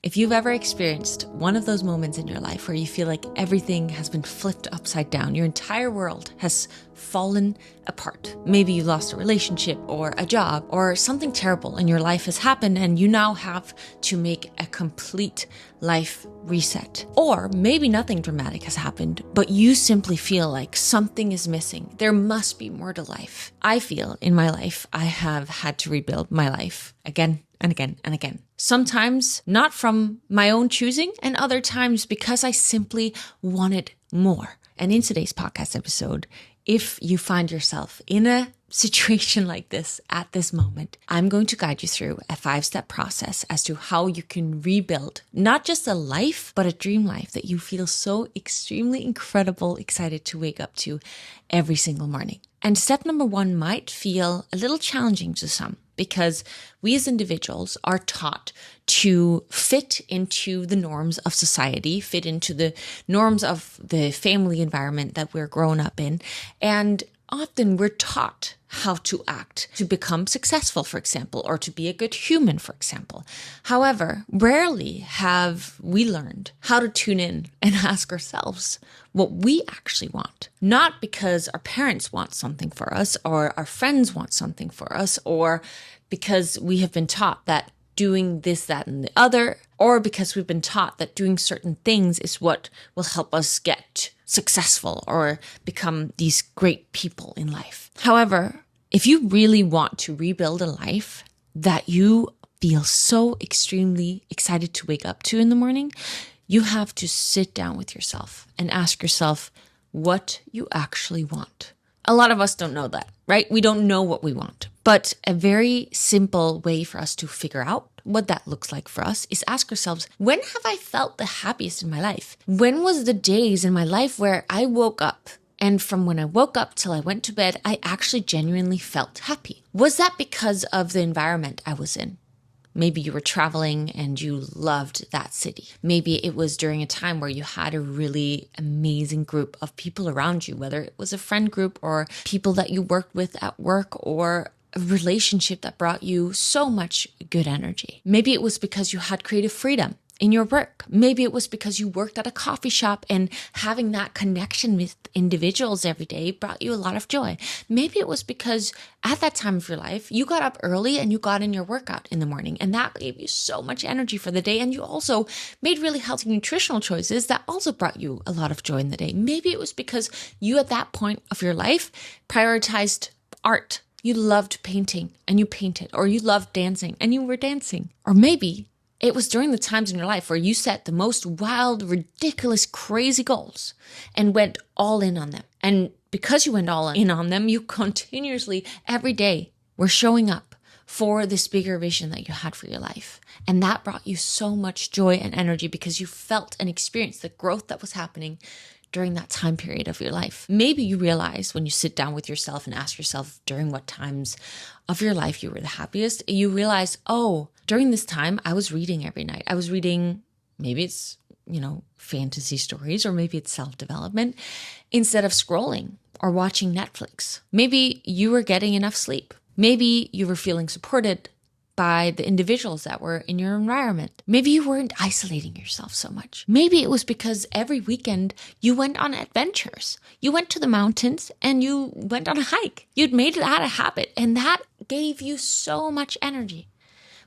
If you've ever experienced one of those moments in your life where you feel like everything has been flipped upside down, your entire world has fallen apart. Maybe you lost a relationship or a job or something terrible in your life has happened and you now have to make a complete life reset. Or maybe nothing dramatic has happened, but you simply feel like something is missing. There must be more to life. I feel in my life, I have had to rebuild my life again and again and again. Sometimes not from my own choosing, and other times because I simply wanted more. And in today's podcast episode, if you find yourself in a situation like this at this moment, I'm going to guide you through a 5-step process as to how you can rebuild not just a life, but a dream life that you feel so extremely incredible, excited to wake up to every single morning. And step number 1 might feel a little challenging to some, because we as individuals are taught to fit into the norms of society, fit into the norms of the family environment that we're grown up in. And often we're taught how to act to become successful, for example, or to be a good human, for example. However, rarely have we learned how to tune in and ask ourselves what we actually want. Not because our parents want something for us, or our friends want something for us, or because we have been taught that doing this, that, and the other, or because we've been taught that doing certain things is what will help us get successful or become these great people in life. However, if you really want to rebuild a life that you feel so extremely excited to wake up to in the morning, you have to sit down with yourself and ask yourself what you actually want. A lot of us don't know that, right? We don't know what we want. But a very simple way for us to figure out what that looks like for us is ask ourselves, when have I felt the happiest in my life? When was the days in my life where I woke up, and from when I woke up till I went to bed, I actually genuinely felt happy? Was that because of the environment I was in? Maybe you were traveling and you loved that city. Maybe it was during a time where you had a really amazing group of people around you, whether it was a friend group or people that you worked with at work, or a relationship that brought you so much good energy. Maybe it was because you had creative freedom in your work. Maybe it was because you worked at a coffee shop and having that connection with individuals every day brought you a lot of joy. Maybe it was because at that time of your life, you got up early and you got in your workout in the morning, and that gave you so much energy for the day. And you also made really healthy nutritional choices that also brought you a lot of joy in the day. Maybe it was because you at that point of your life prioritized art. You loved painting and you painted, or you loved dancing and you were dancing. Or maybe it was during the times in your life where you set the most wild, ridiculous, crazy goals and went all in on them. And because you went all in on them, you continuously, every day, were showing up for this bigger vision that you had for your life. And that brought you so much joy and energy because you felt and experienced the growth that was happening during that time period of your life. Maybe you realize when you sit down with yourself and ask yourself during what times of your life you were the happiest, you realize, oh, during this time I was reading every night. I was reading, maybe it's, fantasy stories, or maybe it's self-development, instead of scrolling or watching Netflix. Maybe you were getting enough sleep. Maybe you were feeling supported by the individuals that were in your environment. Maybe you weren't isolating yourself so much. Maybe it was because every weekend you went on adventures. You went to the mountains and you went on a hike. You'd made that a habit, and that gave you so much energy.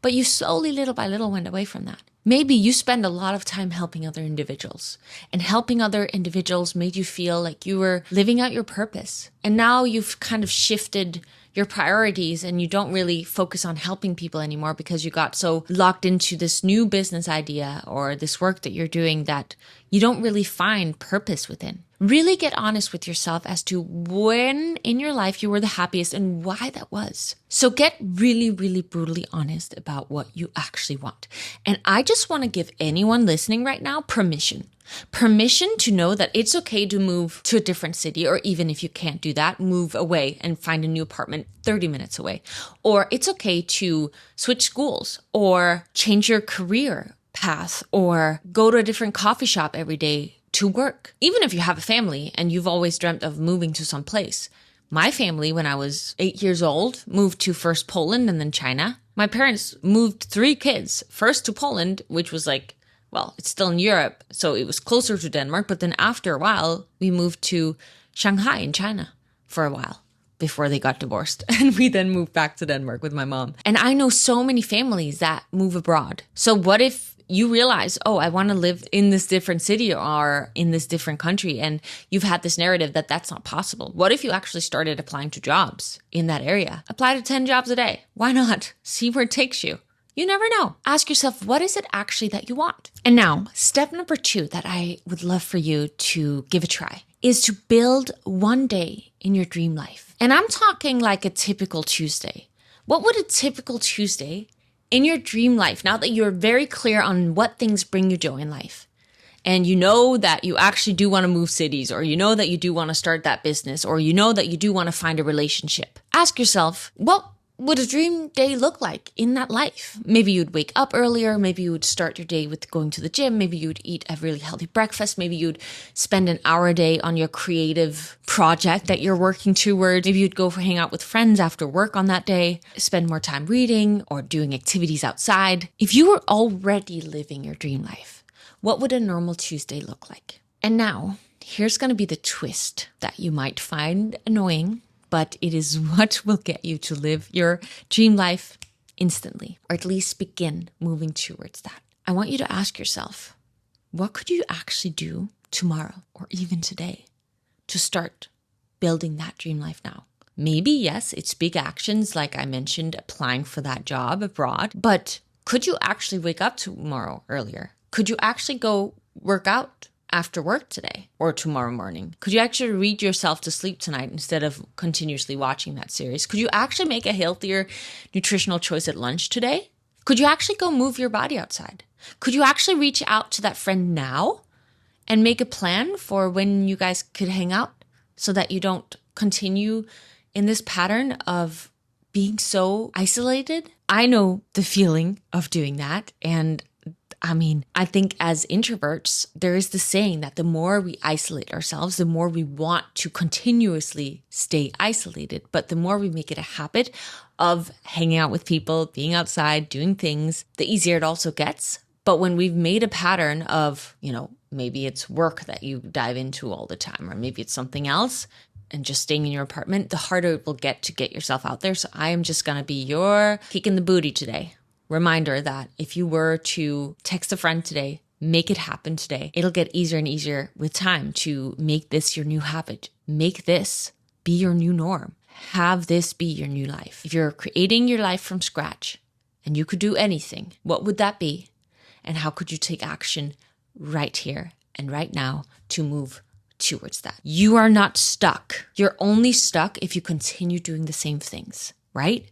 But you slowly, little by little, went away from that. Maybe you spend a lot of time helping other individuals, and helping other individuals made you feel like you were living out your purpose. And now you've kind of shifted your priorities and you don't really focus on helping people anymore because you got so locked into this new business idea or this work that you're doing that you don't really find purpose within. Really get honest with yourself as to when in your life you were the happiest and why that was. So get really, really brutally honest about what you actually want. And I just want to give anyone listening right now permission. Permission to know that it's okay to move to a different city, or even if you can't do that, move away and find a new apartment 30 minutes away. Or it's okay to switch schools or change your career path or go to a different coffee shop every day to work. Even if you have a family and you've always dreamt of moving to some place, My family, when I was 8 years old, moved to first Poland and then China. My parents moved 3 kids, first to Poland, which was like, well, it's still in Europe, so it was closer to Denmark. But then after a while, we moved to Shanghai in China for a while before they got divorced. And we then moved back to Denmark with my mom. And I know so many families that move abroad. So what if you realize, oh, I want to live in this different city or in this different country, and you've had this narrative that that's not possible? What if you actually started applying to jobs in that area? Apply to 10 jobs a day. Why not? See where it takes you. You never know. Ask yourself, what is it actually that you want? And now, step number 2 that I would love for you to give a try is to build one day in your dream life. And I'm talking like a typical Tuesday. What would a typical Tuesday in your dream life, now that you're very clear on what things bring you joy in life, and you know that you actually do want to move cities, or you know that you do want to start that business, or you know that you do want to find a relationship, ask yourself, what would a dream day look like in that life? Maybe you'd wake up earlier. Maybe you would start your day with going to the gym. Maybe you'd eat a really healthy breakfast. Maybe you'd spend an hour a day on your creative project that you're working towards. Maybe you'd go hang out with friends after work on that day, spend more time reading or doing activities outside. If you were already living your dream life, what would a normal Tuesday look like? And now, here's going to be the twist that you might find annoying, but it is what will get you to live your dream life instantly, or at least begin moving towards that. I want you to ask yourself, what could you actually do tomorrow or even today to start building that dream life now? Maybe, yes, it's big actions, like I mentioned, applying for that job abroad, but could you actually wake up tomorrow earlier? Could you actually go work out after work today or tomorrow morning? Could you actually read yourself to sleep tonight instead of continuously watching that series? Could you actually make a healthier nutritional choice at lunch today? Could you actually go move your body outside? Could you actually reach out to that friend now and make a plan for when you guys could hang out so that you don't continue in this pattern of being so isolated? I know the feeling of doing that, and I think as introverts, there is the saying that the more we isolate ourselves, the more we want to continuously stay isolated. But the more we make it a habit of hanging out with people, being outside, doing things, the easier it also gets. But when we've made a pattern of, maybe it's work that you dive into all the time, or maybe it's something else, and just staying in your apartment, the harder it will get to get yourself out there. So I am just going to be your kick in the booty today. Reminder that if you were to text a friend today, make it happen today. It'll get easier and easier with time to make this your new habit. Make this be your new norm. Have this be your new life. If you're creating your life from scratch and you could do anything, what would that be? And how could you take action right here and right now to move towards that? You are not stuck. You're only stuck if you continue doing the same things, right?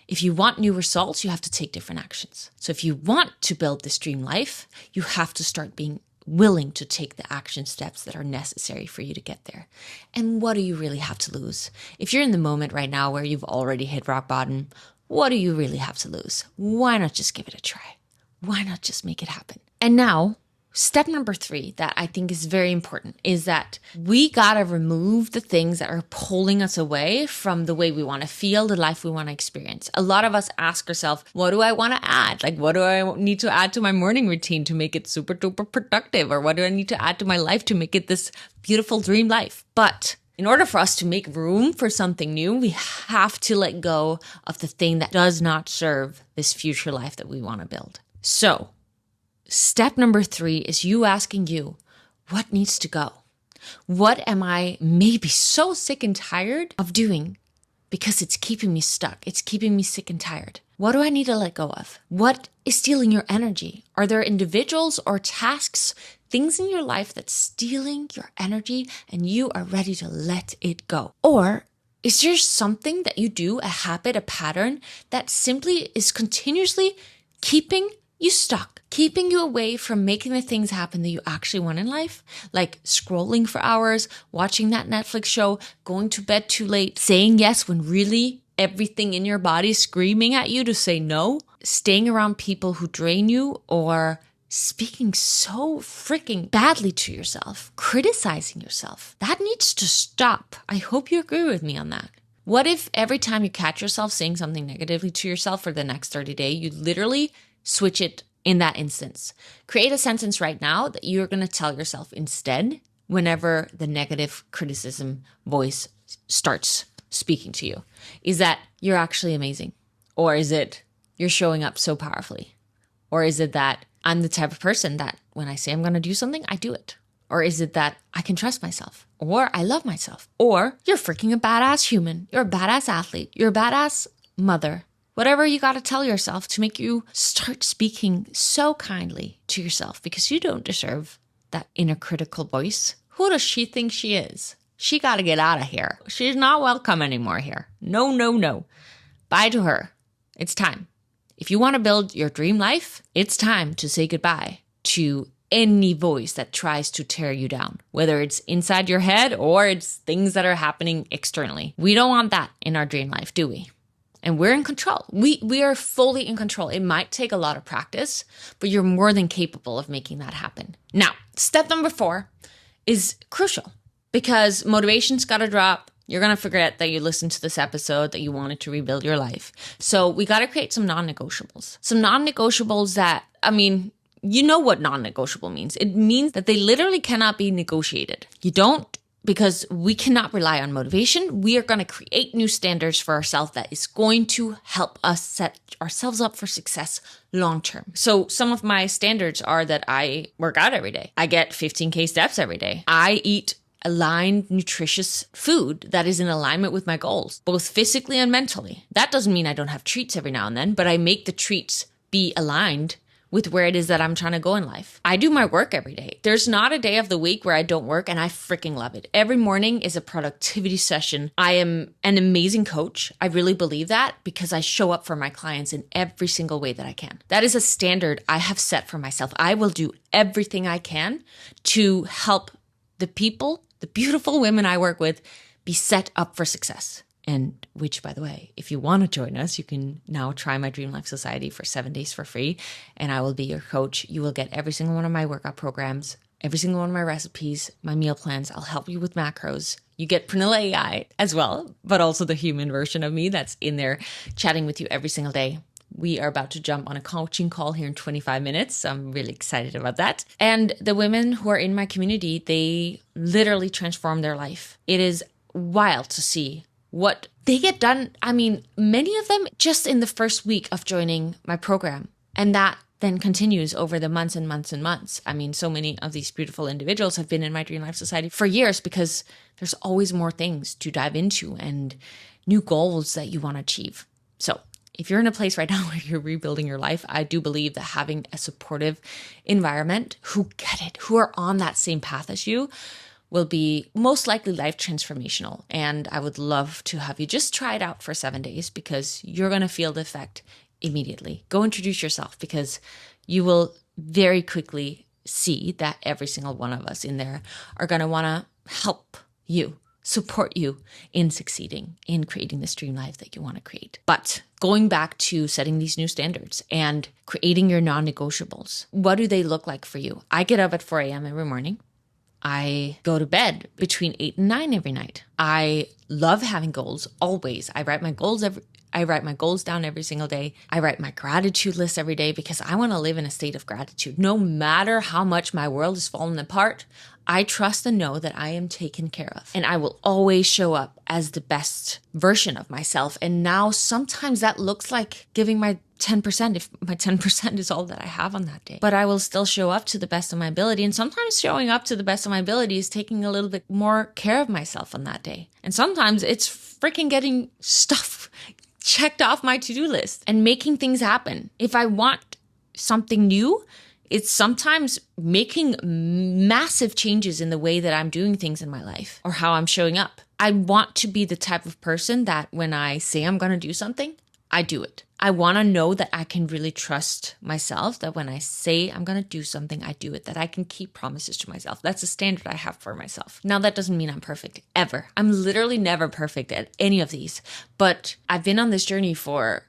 If you want new results, you have to take different actions. So if you want to build this dream life, you have to start being willing to take the action steps that are necessary for you to get there. And what do you really have to lose? If you're in the moment right now where you've already hit rock bottom, what do you really have to lose? Why not just give it a try? Why not just make it happen? And now, step number 3 that I think is very important is that we gotta remove the things that are pulling us away from the way we want to feel, the life we want to experience. A lot of us ask ourselves, what do I want to add? Like, what do I need to add to my morning routine to make it super duper productive? Or what do I need to add to my life to make it this beautiful dream life? But in order for us to make room for something new, we have to let go of the thing that does not serve this future life that we want to build. So, step number 3 is you asking you, what needs to go? What am I maybe so sick and tired of doing because it's keeping me stuck? It's keeping me sick and tired. What do I need to let go of? What is stealing your energy? Are there individuals or tasks, things in your life that's stealing your energy and you are ready to let it go? Or is there something that you do, a habit, a pattern that simply is continuously keeping you stuck, keeping you away from making the things happen that you actually want in life, like scrolling for hours, watching that Netflix show, going to bed too late, saying yes when really everything in your body is screaming at you to say no, staying around people who drain you, or speaking so freaking badly to yourself, criticizing yourself. That needs to stop. I hope you agree with me on that. What if every time you catch yourself saying something negatively to yourself for the next 30 days, you literally switch it in that instance? Create a sentence right now that you're going to tell yourself instead whenever the negative criticism voice starts speaking to you. Is that you're actually amazing? Or is it you're showing up so powerfully? Or is it that I'm the type of person that when I say I'm going to do something, I do it? Or is it that I can trust myself? Or I love myself? Or you're freaking a badass human. You're a badass athlete. You're a badass mother. Whatever you got to tell yourself to make you start speaking so kindly to yourself, because you don't deserve that inner critical voice. Who does she think she is? She got to get out of here. She's not welcome anymore here. No, no, no. Bye to her. It's time. If you want to build your dream life, it's time to say goodbye to any voice that tries to tear you down, whether it's inside your head or it's things that are happening externally. We don't want that in our dream life, do we? And we're in control. We are fully in control. It might take a lot of practice, but you're more than capable of making that happen. Now, step number 4 is crucial because motivation's got to drop. You're going to forget that you listened to this episode, that you wanted to rebuild your life. So we got to create some non-negotiables. Some non-negotiables that, you know what non-negotiable means. It means that they literally cannot be negotiated. You don't, because we cannot rely on motivation. We are going to create new standards for ourselves that is going to help us set ourselves up for success long term. So some of my standards are that I work out every day. I get 15K steps every day. I eat aligned, nutritious food that is in alignment with my goals, both physically and mentally. That doesn't mean I don't have treats every now and then, but I make the treats be aligned with where it is that I'm trying to go in life. I do my work every day. There's not a day of the week where I don't work, and I freaking love it. Every morning is a productivity session. I am an amazing coach. I really believe that because I show up for my clients in every single way that I can. That is a standard I have set for myself. I will do everything I can to help the people, the beautiful women I work with, be set up for success. And which, by the way, if you want to join us, you can now try my Dream Life Society for 7 days for free. And I will be your coach. You will get every single one of my workout programs, every single one of my recipes, my meal plans. I'll help you with macros. You get Pernilla AI as well, but also the human version of me that's in there chatting with you every single day. We are about to jump on a coaching call here in 25 minutes. So I'm really excited about that. And the women who are in my community, they literally transform their life. It is wild to see what they get done. Many of them just in the first week of joining my program. And that then continues over the months and months and months. So many of these beautiful individuals have been in my Dream Life Society for years because there's always more things to dive into and new goals that you want to achieve. So if you're in a place right now where you're rebuilding your life, I do believe that having a supportive environment who get it, who are on that same path as you, will be most likely life transformational. And I would love to have you just try it out for 7 days because you're going to feel the effect immediately. Go introduce yourself because you will very quickly see that every single one of us in there are going to want to help you, support you in succeeding, in creating this dream life that you want to create. But going back to setting these new standards and creating your non-negotiables, what do they look like for you? I get up at 4 a.m. every morning. I go to bed between 8 and 9 every night. I love having goals always. I write my goals down every single day. I write my gratitude list every day because I want to live in a state of gratitude. No matter how much my world is falling apart, I trust and know that I am taken care of. And I will always show up as the best version of myself. And now sometimes that looks like giving my 10% if my 10% is all that I have on that day. But I will still show up to the best of my ability. And sometimes showing up to the best of my ability is taking a little bit more care of myself on that day. And sometimes it's freaking getting stuff checked off my to-do list and making things happen. If I want something new, it's sometimes making massive changes in the way that I'm doing things in my life or how I'm showing up. I want to be the type of person that when I say I'm going to do something, I do it. I want to know that I can really trust myself, that when I say I'm going to do something, I do it, that I can keep promises to myself. That's a standard I have for myself. Now, that doesn't mean I'm perfect ever. I'm literally never perfect at any of these, but I've been on this journey for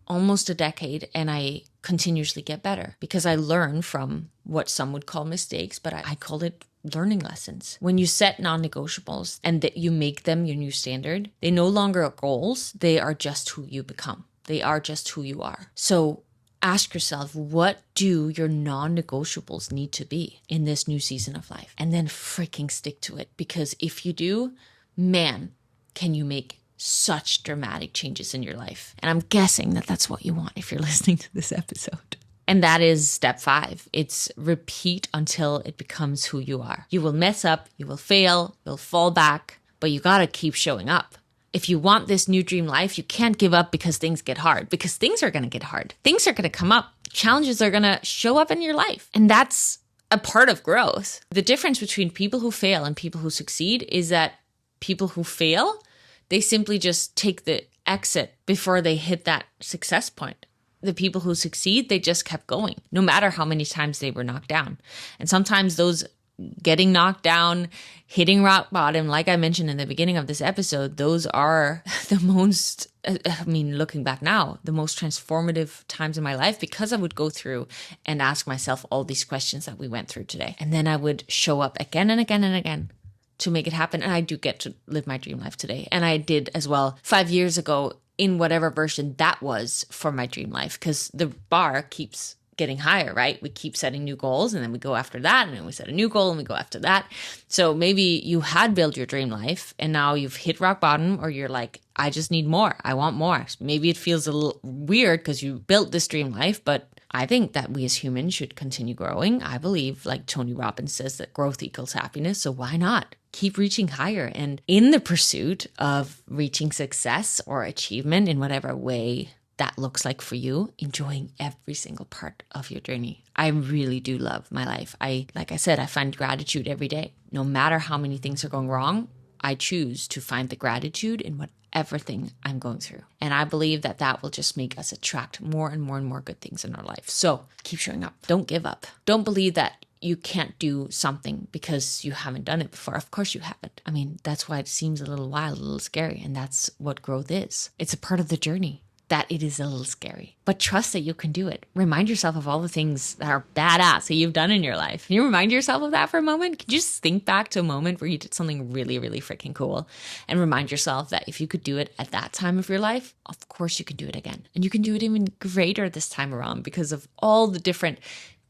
almost a decade and I continuously get better because I learn from what some would call mistakes, but I call it learning lessons. When you set non-negotiables and that you make them your new standard, they no longer are goals. They are just who you become. They are just who you are. So ask yourself, what do your non-negotiables need to be in this new season of life? And then freaking stick to it. Because if you do, man, can you make such dramatic changes in your life. And I'm guessing that that's what you want if you're listening to this episode. And that is step 5. It's repeat until it becomes who you are. You will mess up, you will fail, you'll fall back, but you got to keep showing up. If you want this new dream life, you can't give up because things get hard, because things are going to get hard. Things are going to come up. Challenges are going to show up in your life. And that's a part of growth. The difference between people who fail and people who succeed is that people who fail, they simply just take the exit before they hit that success point. The people who succeed, they just kept going, no matter how many times they were knocked down. And sometimes those getting knocked down, hitting rock bottom, like I mentioned in the beginning of this episode, those are the most, looking back now, the most transformative times in my life, because I would go through and ask myself all these questions that we went through today. And then I would show up again and again and again to make it happen. And I do get to live my dream life today. And I did as well 5 years ago in whatever version that was for my dream life, because the bar keeps getting higher, right? We keep setting new goals and then we go after that, and then we set a new goal and we go after that. So maybe you had built your dream life and now you've hit rock bottom, or you're like, I just need more. I want more. Maybe it feels a little weird because you built this dream life, but I think that we as humans should continue growing. I believe, like Tony Robbins says, that growth equals happiness. So why not? Keep reaching higher. And in the pursuit of reaching success or achievement in whatever way that looks like for you, enjoying every single part of your journey. I really do love my life. Like I said, I find gratitude every day. No matter how many things are going wrong, I choose to find the gratitude in whatever thing I'm going through. And I believe that that will just make us attract more and more and more good things in our life. So keep showing up. Don't give up. Don't believe that you can't do something because you haven't done it before. Of course you haven't. That's why it seems a little wild, a little scary. And that's what growth is. It's a part of the journey, that it is a little scary, but trust that you can do it. Remind yourself of all the things that are badass that you've done in your life. Can you remind yourself of that for a moment? Can you just think back to a moment where you did something really, really freaking cool, and remind yourself that if you could do it at that time of your life, of course you can do it again. And you can do it even greater this time around because of all the different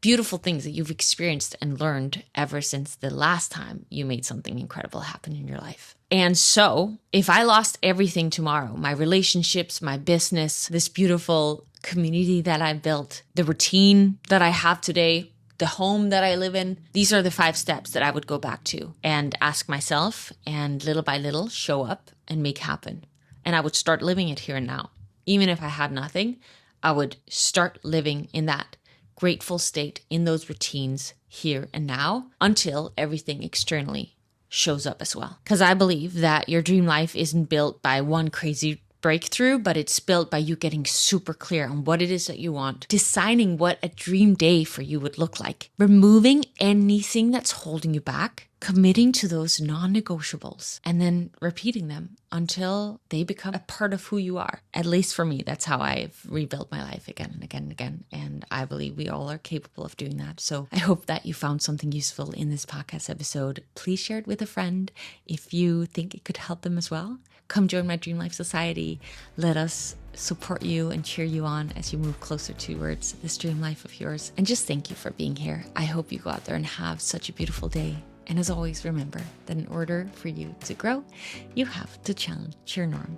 beautiful things that you've experienced and learned ever since the last time you made something incredible happen in your life. And so if I lost everything tomorrow, my relationships, my business, this beautiful community that I built, the routine that I have today, the home that I live in, these are the 5 steps that I would go back to and ask myself, and little by little show up and make happen. And I would start living it here and now. Even if I had nothing, I would start living in that grateful state, in those routines here and now, until everything externally shows up as well. Because I believe that your dream life isn't built by one crazy breakthrough, but it's built by you getting super clear on what it is that you want, deciding what a dream day for you would look like, removing anything that's holding you back, committing to those non-negotiables, and then repeating them until they become a part of who you are. At least for me, that's how I've rebuilt my life again and again and again. And I believe we all are capable of doing that. So I hope that you found something useful in this podcast episode. Please share it with a friend if you think it could help them as well. Come join my Dream Life Society. Let us support you and cheer you on as you move closer towards this dream life of yours. And just thank you for being here. I hope you go out there and have such a beautiful day. And as always, remember that in order for you to grow, you have to challenge your norm.